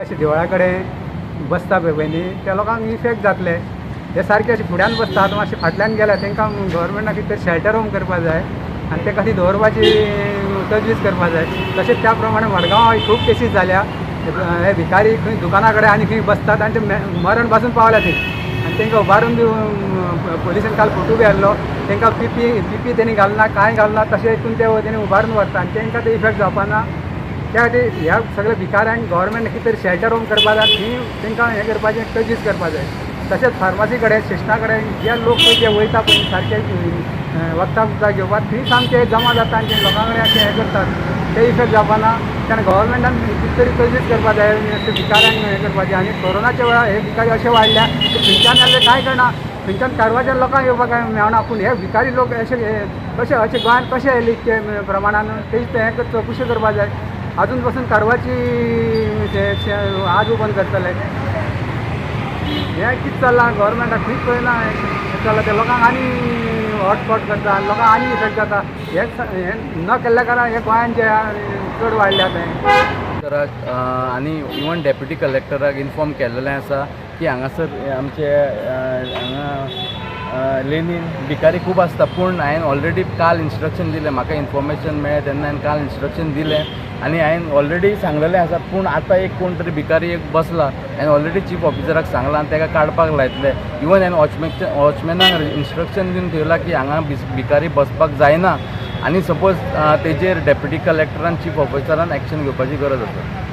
अशें देवळा कडेन बसता पळय पयलीं त्या लोकांक इफेक्ट जातले. हे सारके अशें फुड्यान बसतात मातशें फाटल्यान गेल्यार तांकां गव्हर्मेंटान कितें तरी शेल्टर होम करपाक जाय आनी ते खातीर दवरपाची तजवीज करपाक जाय. तशेंच त्या प्रमाणे मडगांव खूब केसीस जाल्या. हे भिकारी खंय दुकाना कडेन आनी खंय बसतात आनी ते मरण पासून पावल्या थंय आनी तांकां उबारून बी पुलिसेन काल फोटो बी हाडलो. तांकां पी तेणी घालना कांय घालना तशें हितून ते तेणी उबारून व्हरता आनी तांकां ते इफेक्ट जावपाना. त्या खातीर ह्या सगळ्या भिकाऱ्यांक गव्हर्मेंट कितें तरी शेल्टर होम करपा जाय. थंय तांकां हें करपाचें तजवीज करपा जाय. तशेंच फार्मासी कडेन स्टेशना कडेन जे लोक पळय जे वयता पळय सारके वखदां घेवपाक थंय सामके जमा जाता आनी ते लोकां कडेन अशें हें करतात ते इफेक्ट जावपाना. तेन्ना गव्हर्मेंटान कितें तरी तजवीज करपा जाय अशें भिकाऱ्यांक हें करपाचें. आनी कोरोनाच्या वेळार हे भिकारी अशे वाडल्या थंयच्यान जाल्यार कांय करना. थंयच्यान कारवारच्या लोकांक येवपाक मेळना. पूण हे भिकारी लोक अशे अशे गोंयांत कशे येयले इतके प्रमाणान तेच हें चवकशी करपा जाय. अजून पासून कारवारची आज बंद करतले. हें कितें चल्लां गव्हर्मेंटाक खंयच कळना. हें चल्लां ते लोकांक आनी हॉटस्पॉट करता लोकांक आनी इफेक्ट जाता. हें न केल्ल्या कारणान हे गोंयान जे चड वाडल्यात हें. आनी इवन डेप्युटी कलेक्टराक इन्फॉर्म केल्लें आसा की हांगासर आमचे हांगा लेनीन भिकारी खूब आसता. पूण हांवें ऑलरेडी काल इन्स्ट्रक्शन दिलें. म्हाका इन्फॉर्मेशन मेळ्ळें तेन्ना हांवें काल इन्स्ट्रक्शन दिलें आनी हांवें ऑलरेडी सांगलेलें आसा. पूण आतां एक कोण तरी भिकारी एक बसला. हांवें ऑलरेडी चीफ ऑफिसराक सांगलां आनी ताका काडपाक लायतले. इवन हांवें वॉचमॅनाक इन्स्ट्रक्शन दिवन ठेवलां की हांगा भिकारी बसपाक जायना आनी सपोज तेजेर डेप्युटी कलेक्टरान चीफ ऑफिसरान एक्शन घेवपाची गरज आसा.